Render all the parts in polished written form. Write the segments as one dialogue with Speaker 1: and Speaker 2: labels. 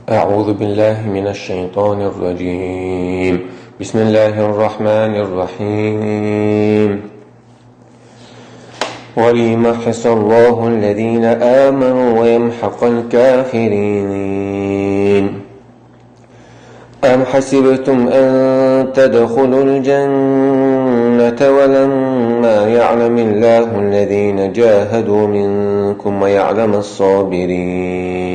Speaker 1: أعوذ بالله من الشيطان الرجيم. بسم الله الرحمن الرحيم. وليمحص الله الذين آمنوا ويمحق الكافرين. أم حسبتم أن تدخلوا الجنة ولما يعلم الله الذين جاهدوا منكم ويعلم الصابرين.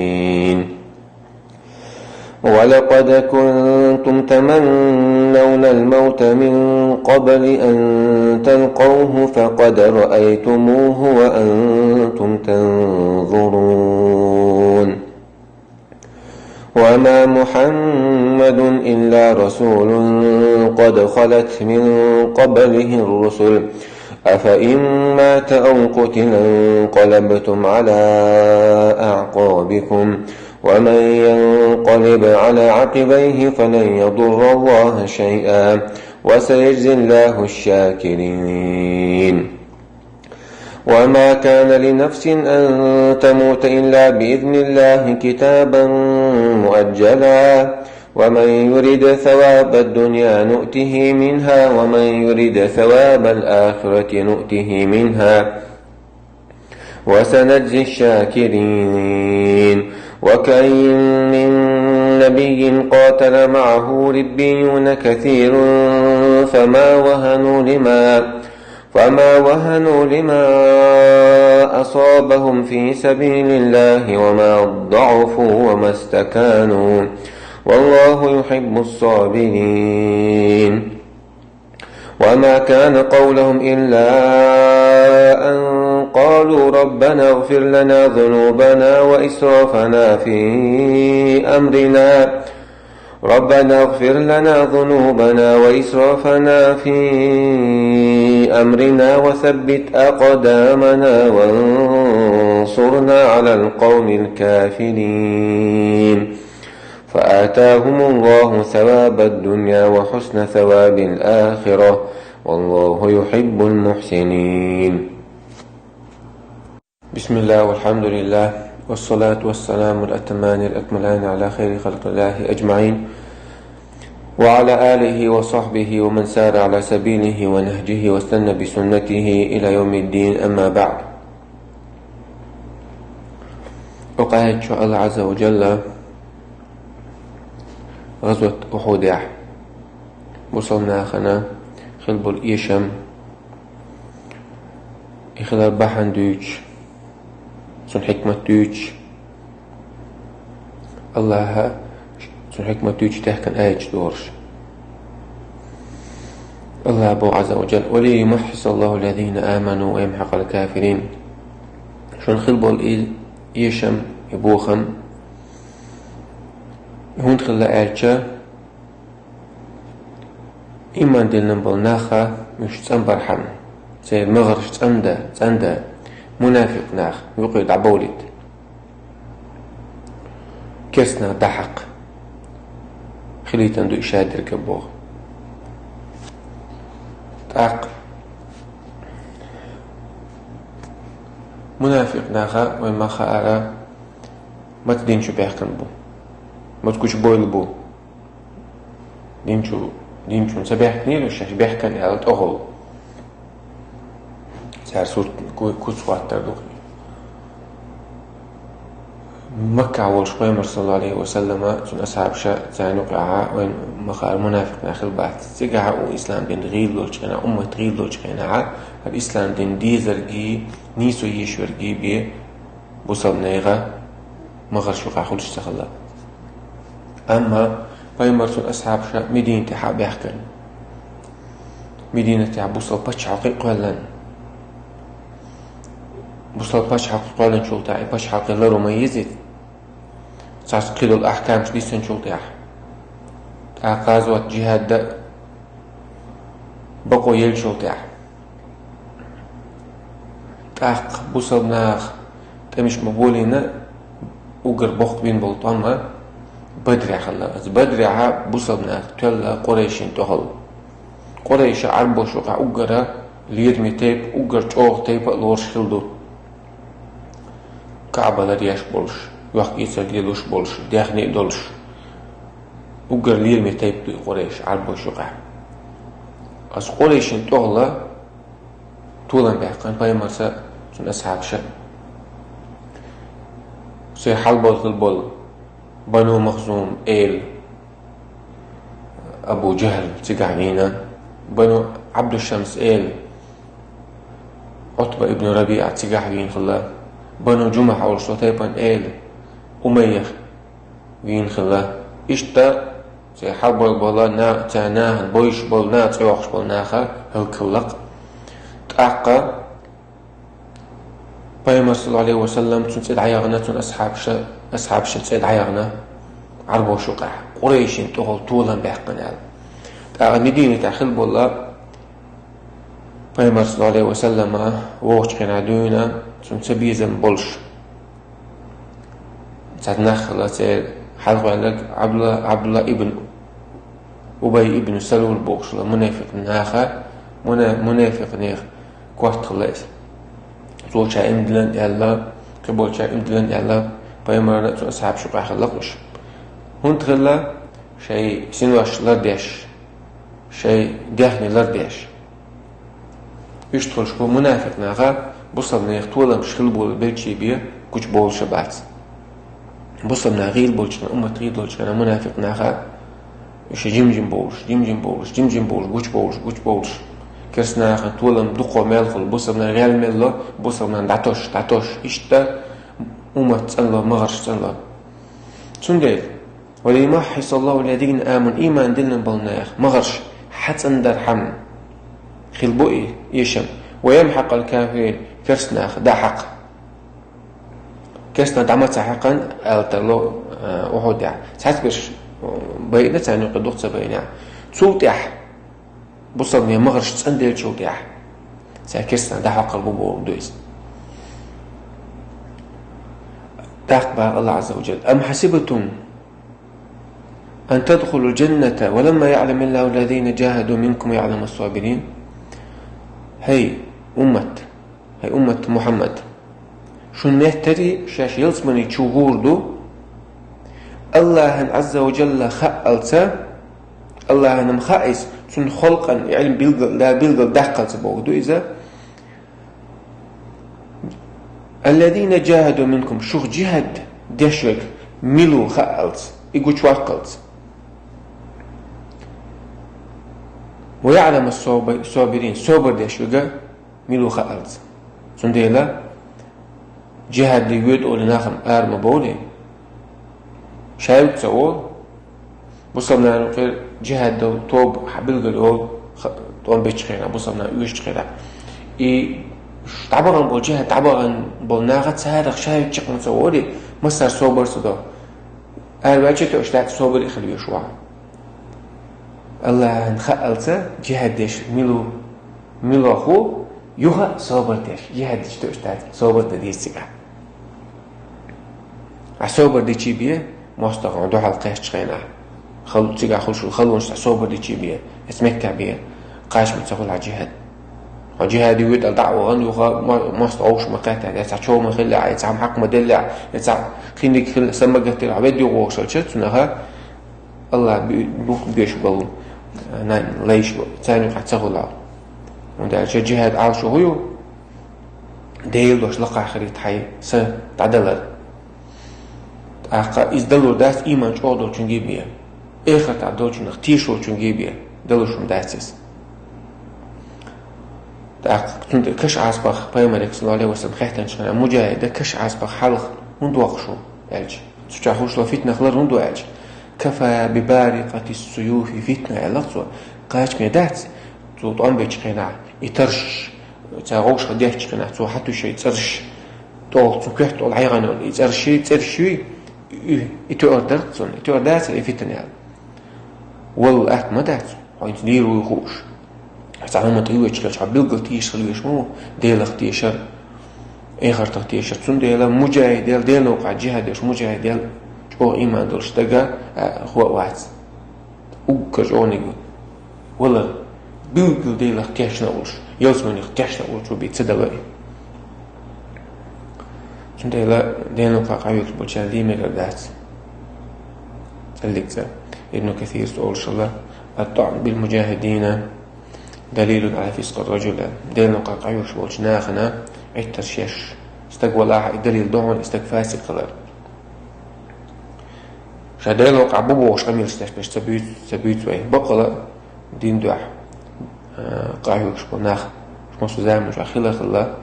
Speaker 1: ولقد كنتم تمنون الموت من قبل أن تلقوه فقد رأيتموه وأنتم تنظرون. وما محمد إلا رسول قد خلت من قبله الرسل أفإن مات أو قتل انقلبتم على أعقابكم ومن ينقلب على عقبيه فلن يضر الله شيئا وسيجزي الله الشاكرين. وما كان لنفس أن تموت إلا بإذن الله كتابا مؤجلا ومن يرد ثواب الدنيا نؤته منها ومن يرد ثواب الآخرة نؤته منها وسنجزي الشاكرين. وكأين من نبي قاتل معه ربيون كثير فما وهنوا لما أصابهم في سبيل الله وما ضعفوا وما استكانوا والله يحب الصابرين. وما كان قولهم إلا أن قالوا ربنا اغفر لنا ذنوبنا وإسرافنا في أمرنا وثبت أقدامنا وانصرنا على القوم الكافرين. فآتاهم الله ثواب الدنيا وحسن ثواب الآخرة والله يحب المحسنين. بسم الله والحمد لله والصلاة والسلام الأتمان الأكملان على خير خلق الله أجمعين وعلى آله وصحبه ومن سار على سبيله ونهجه واستنى بسنته إلى يوم الدين. أما بعد، وقعت شاء الله عز وجل غزوة أحد وصلنا خنا خلب الإيشم إخلال بحن دوش سن حكمة دوش الله سن حكمة دوش تحكن آية دورش الله أبو عز وجل وليمحص الله الذين آمنوا ويمحق الكافرين. شن خلب الإيشم يبوخم هون خلا آية إيمان دلنا بالناخا مش تنبر حم سيد مغرش تندا منافق ناخ يقيد عبولد كسنا ضحك خليت عنده إشادر كبوغ تاق منافق ناخا وما خارا ما تدينشو بيحكن بو ما تكوش بويل بو دينشو نسبيح نيلو الشاش بيحكن على تأغل سار سورة كسوات تردوخي مكة أول شوية صلى الله عليه وسلم سن أصحاب شاء زانوقعها وين مخار منافق ناخل بعث سيقعها وإسلام دين غيل لوجهنا أمة غيل لوجهنا الإسلام دين ديزرقي نيسو يشورقي بي بوصل نيغا مغر شوقع خلش تخلق. أما پیغمبر سن أصحاب شاء مدينة تحاب يحكن مدينة تحاب بوصل باش حقيق قولن بوصل باش حقيق قولن شلطاعي باش حقيق لرو ميزيد ساس قيلوا الأحكام شديسن شلطاع غازوة جهاد دا بقو يل شلطاع تاق بوصل ناخ تمش مبولينا وقر بوخت بين بلطان ما بدري خلا از بدري ها بوصلنا تلا قريشين تهل قريش عربو شوقع وقرا ليرمي تيب وقر توغ تيب لورش خلدو كعبة لرياش بولش Yok İsrail'luş boluş, dehne doluş. Bu görlüğü mi teypli Quraysh arboş yuqa. Az Quraysh'in toğla tuğlan bəhqan paymarsa sun ashabşa. Şey hal bol Banu Makhzum el Abu Jahl tigahina Banu Abd Shams el Utba ibn Rabi'a tigahwin khalla Banu Jumah ol Shutayban el Umayyah win khalla ishta şey hal bol na tanahan boyuş bol na tsox bol naha hukllaq taqqa Peygamber sallallahu aleyhi ve sellem tun ayağına tun ashab şin ayağına arbo şuqa Quraysh'in tuğlan bəhqanal. Ta Medine daxil bolla Peygamber sallallahu aleyhi ve sellem voç qanaduna tun sabizan bolş. Sadnakhla se halqalak Abdullah ibn Ubay ibn Salul boxla munafiq naha munafiq ne qatqlas. Zolça imdilen yalla kebolça imdilen yalla Peygamber'e tun ashab şuqa xalaqmış. Huntgilla şey sinvaşlar deş şey dehneler deş üç turş bu münafıklara bu sabne yxtulam şıl bol belçi bir kuç bol şabat bu sabne gil bolçna ummat gil bolçna münafıklara üç jimjim bol kuç bol kersna xtulam duqo melxul bu sabne real mello bu sabne datoş işte ummat Allah mağarş Allah tundel وليمحص الله الذين آمنوا إيمان دلنا بالناخ مغرش حتى درحم خلبوئي يشم ويمحق الكافرين كرسناخ دا حق كرسنا دعمت حقا التلو وحودع ساتبش بينا تاني قدوق تبينا تسوتح بصرني مغرش تسندل تسوتح ساكرسنا دا حق البوبو دويس تقبل الله عز وجل أم حسبتم أن تدخلوا الجنة ولما يعلم الله الذين جاهدوا منكم يعلم الصابرين هي أمة محمد شو نهتري شاش يلزمني تشوغوردو الله عز وجل خألتا الله مخائس تن خلقا علم بيلغل دقل تبوغدو إذا الذين جاهدوا منكم شو جهد دشوك ميلو خألت إيقو شوارقلت ويعلم الصابرين صبر دشوغا ميلو خألت سنديلا جهاد ليود أولي ناخم آرما بولي شايب تسوول بصمنا نقول جهاد دو توب حبيلغل أول طوان بيتشخينا بصمنا يوشتخينا تعبغن بول جهاد تعبغن بول ناغت سهارق شايب تشخن تسوولي مصر صبر صدا الواجه تشتاق صبر يخليه شوع الله نخألته جهادش ميلو خو يوها صبر تش جهادش تشتاق صبر تديسك الصبر دي شي بيه مستقام دو حلقه تشخينا خلو تيجا خلشو خلونش صبر دي شي بيه اسمك كبير قاش متقول على جهاد جهاد يود الدعوة أن يوها مستعوش مقاطع يتعشوا من خلع يتعم حق مدلع يتعم خينك خل سمجت العباد يغوش الشت سنها الله بيش بالو نان ليش ثاني قاعد تغلا وده جهاد عاشو هو ديل دوش لقى آخرت حي س تعدلر أقا إزدلو داس إيمان شو تنجيبيه آخر تعدل شنخ تيشو تنجيبيه دلوشون داسس كش عصبخ بيامرك صلى الله عليه وسلم خيحتن شنا مجاهدة كش عصبخ حلق هندو أقشو ألج سجاحوش لفتنة خلر هندو ألج كفى ببارقة السيوف فتنة علقصو قاش ميدات طوطان بيش قناع يترش تاغوش خديح قناع تو حتو شي ترش طول تكحت طول عيغانون يترشي يتوردات فتنة والله أحد ما دات وين تديرو يخوش تعلم تيوش لش عبيلقل تيش خليش مو ديلخ تيشر إخر تيشر تون ديلا مجاهد ديل نوقع جهادش مجاهد ديل جو إيمان دلش دقا هو واحد وكجوني ولا بيلقل ديلخ تيش نقولش يلزمني تيش نقولش وبيتصدقي دينو قاقعيوك بوشالي مقردات الليكزة ابن كثير سؤال الله الطعن بالمجاهدين دليل على فسق الرجل دينو قاقعيوك بوشناخنا الترشيش استقوى لاح دليل دعون استقفاسي قلر شادينو قعبوبو وشقمير استشبش سبيت ويه بقلا دين دوح قاقعيوك بوناخ شمسو زامنش أخيلا خلا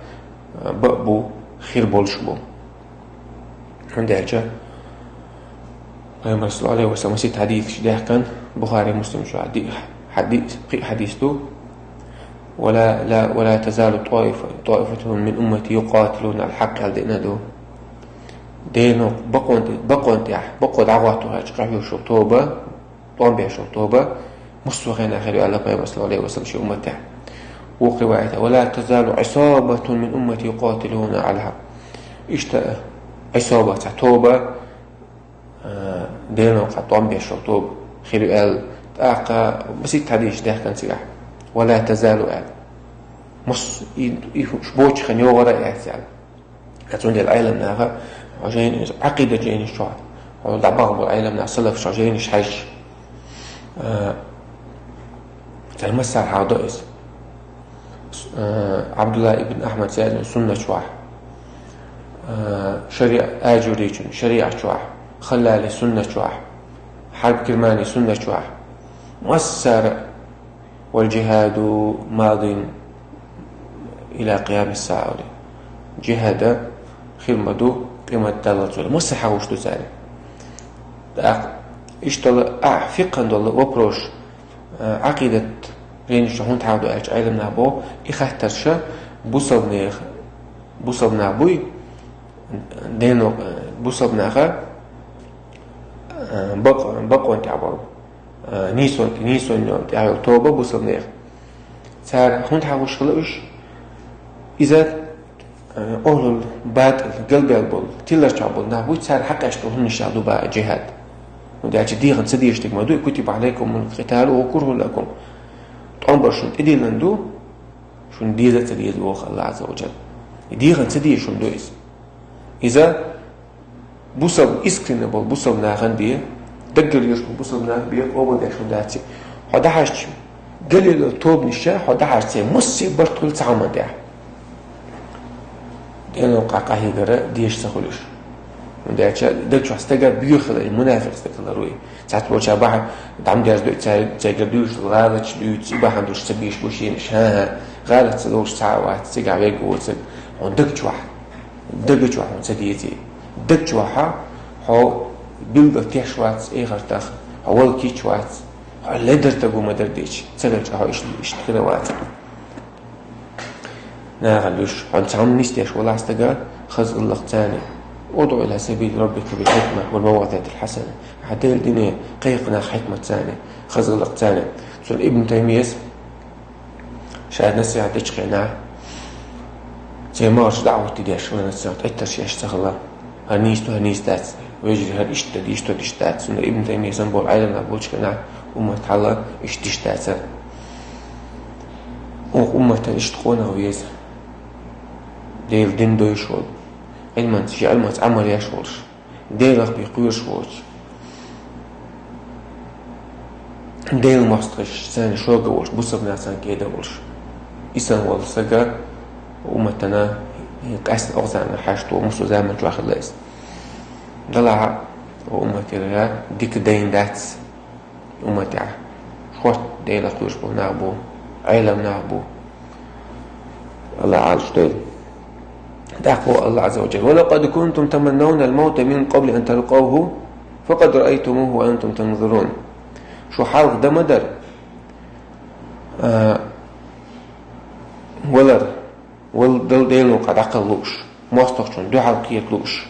Speaker 1: بقبو خير بولشبو عندي أجا صلى الله عليه وسلم سيد حديث شديح كان بخاري مسلم شو حديثه ولا تزال طائفة من أمتي يقاتلون الحق على دينه دينو بقوا دعواته هاجقعيو شو توبة طوان بيع شو توبة مستوغين آخر الله صلى الله عليه وسلم شو أمته وقواعته ولا تزال عصابة من أمتي يقاتلون على الحق اشتاء عصابة توبة دينو قطعن بيشو توبة خير قال تاقا بسيط حديث ده كان سلاح ولا تزال قال مص يشبوش خن يوغرا يحسال هتون دي العالم ناغا عجين عقيدة جين الشعر ودعباهم بالعالم نا صلف عجين حج تلمسار حاضئس عبد الله ابن أحمد سيد سنة شواح شريعة آجوريجن شريعة شواح خلالي سنة شواح حرب كرماني سنة شواح مؤثر والجهاد ماض إلى قيام الساعة جهاد خير مدو قيمة دالة مؤثر حاوش تزاري اشتغل فقه دول وبروش عقيدة رين شهون تعودوا علم نابو إخاطرشة بوصل نابوي دينو بوصل ناخا بقوا انت عبارو نيسون تعالوا توبة بوصل ناخ صار هون تعوش خلقش إذا أهل بعد القلب يقبل تلر تعبل نابوي صار حق أشتغلون الشعب بقى جهاد وده جديا صديق اشتغل كتب عليكم من القتال وكره لكم تنبر شن إدي لندو شن ديزة تديز وخ الله عز وجل ديغن صديق شن دويس إذا بوصل إسكرين بول بوصل ناخن بيه دقل يشبه بوصل ناخن بيه قوة داشون داتي هذا حاجة قليل الطوب نشاء هذا حاجة مصي برطول تعمل ده لأنه قاقاهي قراء ديش سخلش وده شو استقر بيخل المنافق استقر روي ساعات بوشا بحر دعم جاز دوت تاجر دوش غالط دوت يبقى عندوش سبيش بوشين شها غالط سلوش ساعات سيقع بيقو وصل وندقش واحد دقش واحد سديتي دقش واحد هو بيلد تيش واتس إيه غرتاخ هو كيش واتس هو لدر تقو ما درديش سلوش هو إيش كده واتس ناغلوش هو تعمل نستيش ولا استقر خزق الله تاني ادعو إلى سبيل ربك بالحكمة والموعظة الحسنة حتى الدنيا قيقنا حكمة ثانية خزق الله ثاني سؤال ابن تيمية شاهد نسي عدتش قناع سيمارش دعوة تديش وانا نسيت اترش يشتغل هنيستات ويجري هل اشتات سنة ابن تيمية سنبول عيلنا بولش قناع أمة الله اشتات أمة اشتقونا ويزا ديل دين دويشول علمان شيء علمان عمل يشولش ديل بيقويش وش ديل مستقش سان شوقة وش بوسب ناسان كيدا وش إسان والسجر ومتنا قاس أغزان حاجته ومسو زامن جو آخر ليس دلع وأمتي رجاء ديك دين داتس أمتي شوات ديل قويش بو نعبو علم نعبو الله عالش ديل دعقوا الله عز وجل ولقد كنتم تمنون الموت من قبل أن تلقوه فقد رأيتموه وأنتم تنظرون شو حالك ده مدر ولر والدل ديلو قد عقلوش مواستخشون دو حلقيتلوش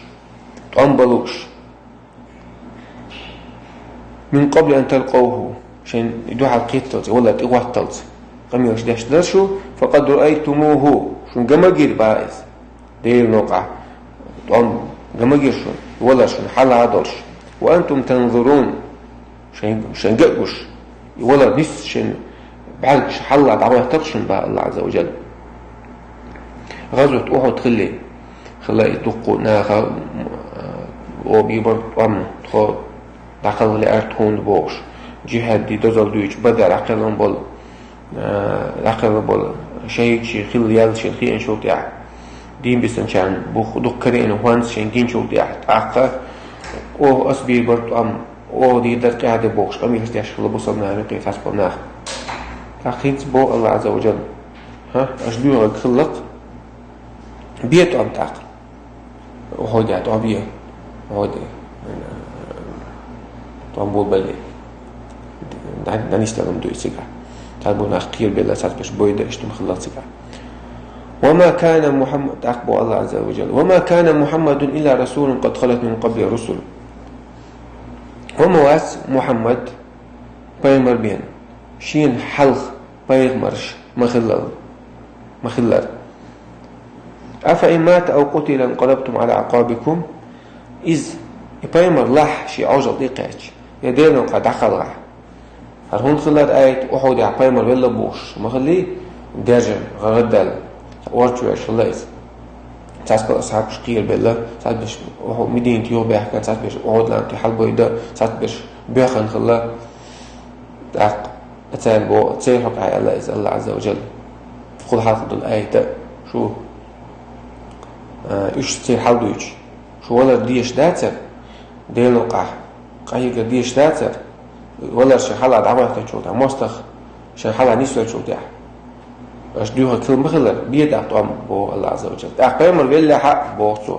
Speaker 1: تنبلوش من قبل أن تلقوه شين دو حلقيتلوش ولا تقواتلوش قم يوش داشو فقد رأيتموه شون قمجير بايز دير نوقع طعم جماجير شون ولا شون حل عدرش وأنتم تنظرون شن جأوش ولا نس شن بعد حل عدعوه ترشن بقى الله عز وجل غزوة أحد خلي خلا يدقو ناخا او بيبر قام خو دخل لأرتون بوش جهاد دي دوزل دويش بدر عقلهم بول عقل بول شيء خل يال شيء خي إنشوف تاع دين بسنشان بوخ دكرين وهانس شنجين شوف تاع عقل او أسبي برت أم او دي در قاعدة بوش أمي هستيش خلا بوصلنا عمي قيف حسب ناخ أخيت بو الله عز وجل ها أشبيه خلق بيت أم تعقل وهو ده طبيعي وهو ده طنبول بالي دانيستلم دوي سيكا تابون أخير بلا ساتبش بويدا اشتم خلق سيكا وما كان محمد أقبو الله عز وجل وما كان محمد إلا رسول قد خلت من قبل الرسل وما واس محمد بيمر بين شين حلق بيغمرش مخلل أفإن مات أو قتل انقلبتم على عقابكم إذ بيمر لح شي عجل ديقاتش يدينا قد عقل هرهون خلال آية أحد يا بيمر ولا بوش مخلي داجن غردل ورتو ايش الله إذ ساعات أصحاب شقير بالله ساعات بش مدينة يوم بيحكي ساعات بش أعود لهم تحل بيدا ساعات بش بيخن خلا داق أتان بو تسيحك على الله إذ الله عز وجل خذ حافظ الآية شو إيش تصير حلويش شو ولا ديش داتر ديل نقع قايق ديش داتر ولا شيء حلا دعوة تشوتها مستخ شيء حلا نسوي تشوتها اش دوها كل مخلر بيد أقوم بو الله عز وجل أقيمر بالله حق بوصو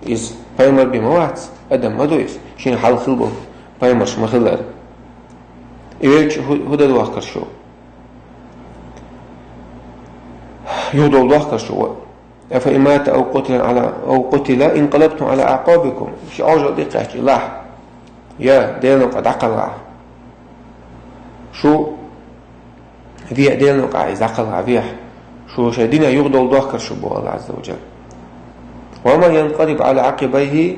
Speaker 1: إذ قيمر بموات أدم مدويس شين حال خلبو قيمرش مخلر إيش هذا الواقع شو يوضو الواقع شو أفإن مات أو قتل انقلبتم على أعقابكم شي أرجع دقيقة لاح يا دينو قد عقل شو فيها دينو قاعد عقل فيها شو شدينا يغدو الواقع شو بو الله عز وجل وما ينقلب على عقبيه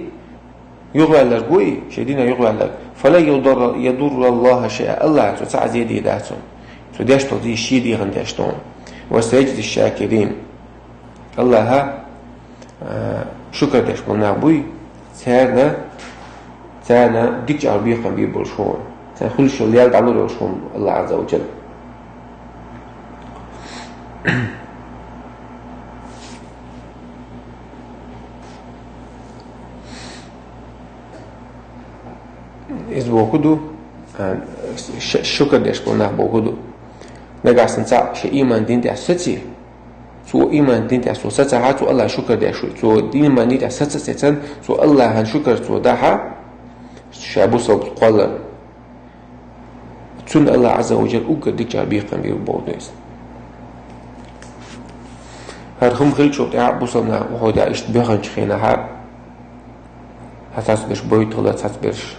Speaker 1: يغوى اللرقوي شدينا يغوى اللرق فلا يضر الله شيئا الله ساعة زيادة داتون سوديشتو دي الشيدي غنديشتون وسيجد الشاكرين الله ها شكر ديش بلنا بوي تانا ديك عربية قم بيبرشون تانا كل شو اللي يلد عمله رشون الله عز وجل إذ بوكدو شكر ديش بلنا بوكدو نقع سنسا شي إيمان دين دي أساتي سو إيمان دين تأسو ستها سو الله شكر ده شو سو دين ما نيت أساس ستن سو الله هن شكر سو دها شابو صوب قال تون الله عز وجل أوجد ديك جابيقا بيبوديس هرهم خيل شو تاع بوصلنا وهو ده اشتباهن شخينا ها هتاس بش بيت الله هتاس بش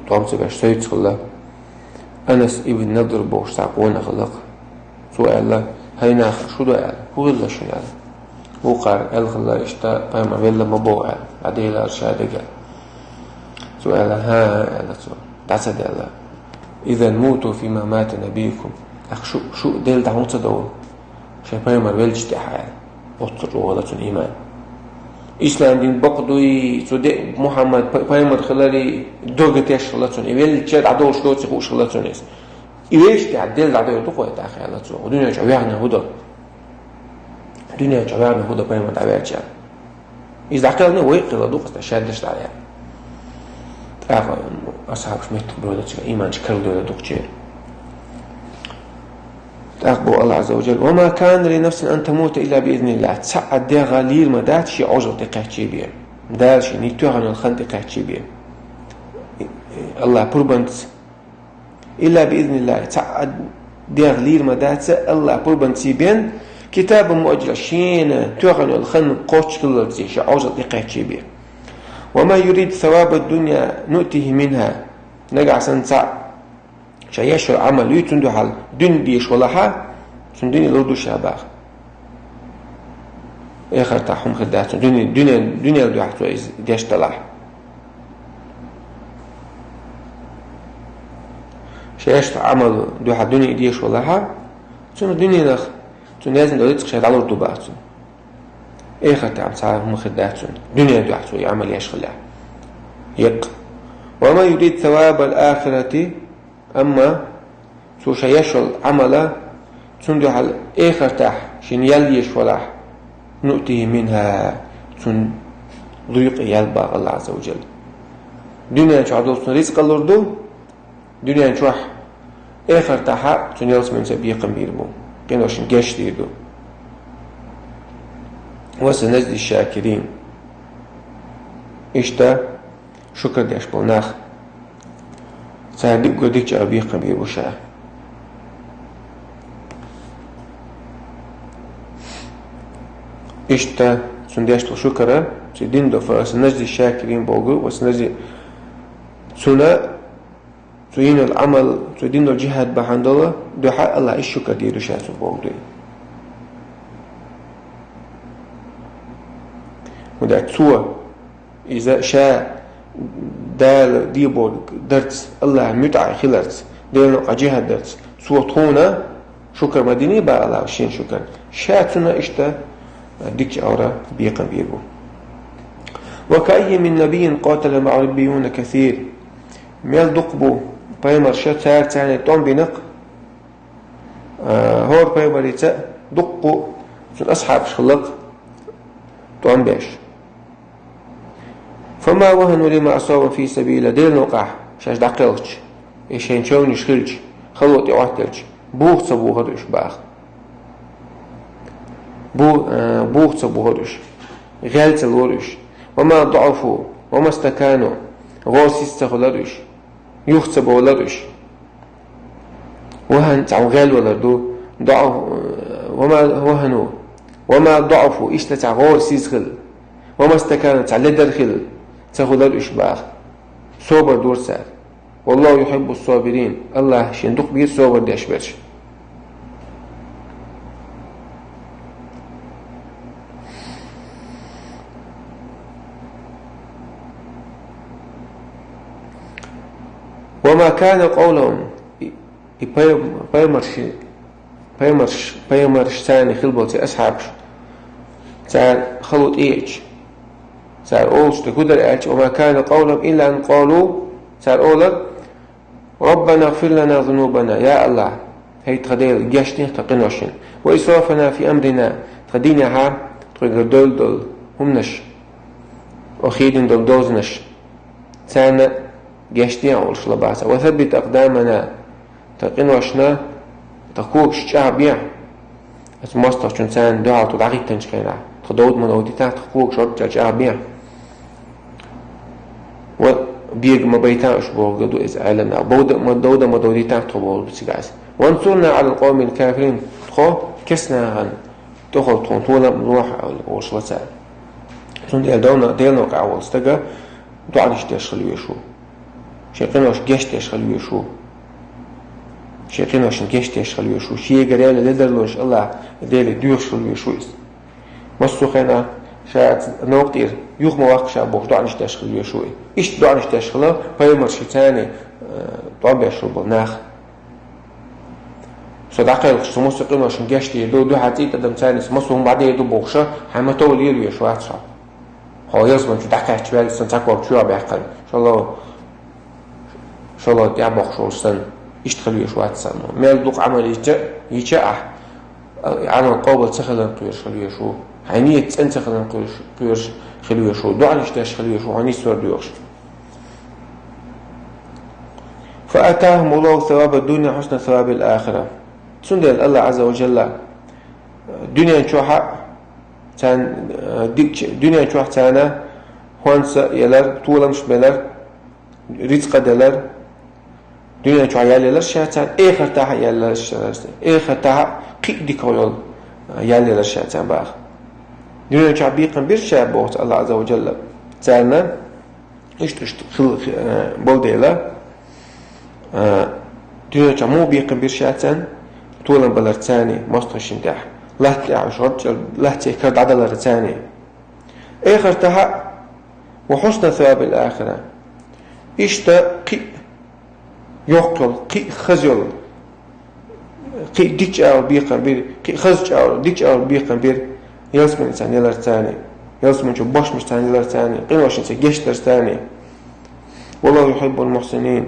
Speaker 1: طامس بش سيد الله أنس ابن نضر بوش ساقونا خلق سؤال هينا شو ده قال هو الله شو قال هو قال خلا اشتا بايما ولا ما بو قال عديل ارشاد قال سؤال ها قال دعس ده اذا موتوا فيما مات نبيكم اخ شو ديل دعون صدور شي بايما ولج تحال وطر ولا ايمان اسلام دين بقدوي سودي محمد بايما خلالي دوغتيش الله تون يل تشد عدو شلو تخو الله تونس إيش تعدل على ده تقوى تأخير على ده ودنيا جوارنا هذا دنيا جوارنا هذا بينما تعبيرش إذا عقلنا ويقل دوق استشهدش عليها تعرف أصحاب شميت برودة إيمان شكل ده دوق شيء تعقبوا الله عز وجل وما كان لنفس أن تموت إلا بإذن الله تسعد ده غالير ما دات شيء عجل تقعد بيه دار شيء نيتوهن الخن تقعد بيه الله بربنت إلا بإذن الله تعد ديغلير مداتة الله قربان تيبين كتاب مؤجل شين تغن الخن قوش كل شيء عوجة دقيقة بيه وما يريد ثواب الدنيا نؤته منها نقع سنسع شيش العمل يتندو حال دن ديش ولها سندني لردو شاباغ إخر تاحهم خدات دنيا لدو حتو ديش تلاح شيش عمل دو حد دنيا ديش ولها تون الدنيا نخ تون لازم لو تسخ شيء على الرطوبات آخر تعب تعب مخداتون دنيا دعتو يعمل يشغل يق وما يريد ثواب الآخرة أما سوش يشغل عمله تندو على آخر تح شن يليش ولاح نؤتيه منها تن ضيق يلبى الله عز وجل دنيا شو عدوسن رزق اللردو دنيا شو آخر تح تن يلس من سبيق بيربو كانوا شن جاش ديدو وسنجزي الشاكرين إشتا شكر ديش بوناخ سهدق وديك أبيق بيربو شاه إشتا سنديشتو شكرا سيدين دفا سنجزي الشاكرين بوغو وسنجزي سنة سوين العمل سيدين الجهاد بحند الله دوحاء الله الشكر ديرو شاسو بوغو وده تسوى إذا شاء دال ديبور درت الله متع خلرت دينو قجهاد درت سوى طونا شكر مديني با الله وشين شكر شاء تسونا إشتا ديك أورا بيقا بيربو وكأي من نبي قاتل مع ربيون كثير ميل دقبو بايمر شتار تاني طون بنق هور بايمر يتا دقبو سن أصحاب شخلق طون بيش فما وهنوا لما أصاب في سبيل دير نوقع شاش دقلش إيشين شون يشخلش خلوت يعتلش بوغ صبوه هدوش باخ بوغ صبوه هدوش غالت الورش وما ضعفوا وما استكانوا غوص يستغلرش يخصبوا ولرش وهن تعو غال ولردو ضعف وما وهنوا وما ضعفوا إيش تتع غوص يسغل وما استكانوا تع لدرخل تغلر إشباخ صوبر دور سار والله يحب الصابرين الله شندق بير صوبر ديش برش وما كان قولهم بايمرش ثاني خلبوتي أصحابش تعال خلوت إيش تعال أولش تقدر إيش وما كان قولهم إلا أن قالوا تعال أولر ربنا اغفر لنا ذنوبنا يا الله هي تخديل جاشني تقنوشن وإسرافنا في أمرنا تخدينها تقول دول همنش وخيدن دول دوزنش تعال جاشتي أولش لباسا وثبت أقدامنا تقنوشنا تقوك شعبيع اسموستر شنسان دعا تدعيق تنشكينا تدود من أوديتا تقوك شرط شعبيع وبيج مبيتا أشبه قدو إزعالنا دودة مدوديتا تقبول بسيقاس وانصرنا على القوم الكافرين تخو كسنا هن تخل تخنطونا مروح أولش لسال سن ديلنا قعوال استقى دعا نشتاش خلوية شو شيقينوش جشتاش خلوية شو شيقينوش جشتاش خلوية شو شيء قريالة لدرلوش الله ديالي ديوش خلوية شو مصوخينا شاعت نوقتير يوخ مواقع شعبوش دعا نشتاش خلوية شو إيش دعا نشتاش خلوية بايمر شيطاني دعا بيشرب ناخ صدقاء الخصو مصوخينوش جشتي دو حتيت أدم تاني مصوهم بعد يدو بوخشة حما تولي يلوي شو عطشا هو يزمن شو دعا كهتشوالي سنتاكوا بشوع بيحقل إن شاء الله يعبق شو السن يشتغل يشوع تسمى ما يلدق عمل يجاء عمل قابل تخلن قير خليه شو عنية أنت خلن قير خليه شو دعا نشتاش خليه شو عني سور ديوش فأتاهم الله ثواب الدنيا حسن ثواب الآخرة سندل الله عز وجل دنيا شوحة تان دنيا شوحة تانا هونس يلر طولا مش بلر رزق دلر دنيا شو يالي للشاتان آخر تاع يالي للشاتان آخر تاع قيد ديكويل يالي للشاتان باخ دنيا شو بيقن بيرشا بوت الله عز وجل تاعنا إيش خل بوديلا دنيا شو مو بيقن بيرشاتان طولا بلر تاني مستشين تاع لا تعشرت لا تكرد عدل تاني آخر تاع وحسن ثواب الآخرة إشتا قي يقتل قي خزل قي ديك أو بيقن بير قي خزج أو ديك أو بيقن بير يلسمن إنسان يلر تاني يلسمن شو باش مش تاني يلر تاني قيمش إنسان جشتر تاني والله يحب المحسنين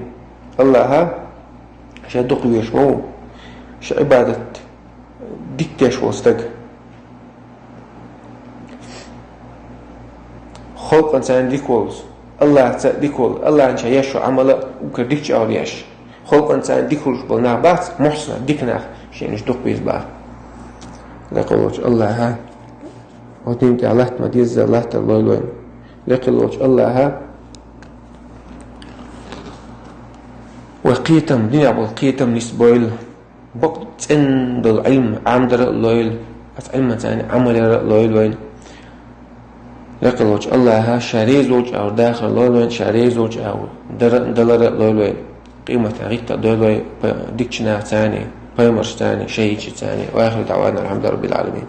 Speaker 1: الله ها شادق ويشمو ش عبادة ديكتش وستق خلق إنسان ديكولز الله ديكول الله إنشا يشو عمله وكديكش أو يش خلق إنسان ديكولش بالنا بات محسنة ديكنا شيء نش دق بيز بات لقلوش الله ها وديمت الله ما ديز الله تالله لوين لقلوش الله ها وقيتم نيابل قيتم نسبويل بقت عند العلم عمدر اللويل علم تاني عمل اللويل وين لقلوش الله ها شاري زوج أو داخل اللويل وين شاري زوج أو دلر اللويل وين قيمة غيرت دولوي ديكشنا تاني بيمرش تاني شيء تاني وآخر دعوانا الحمد لله رب العالمين.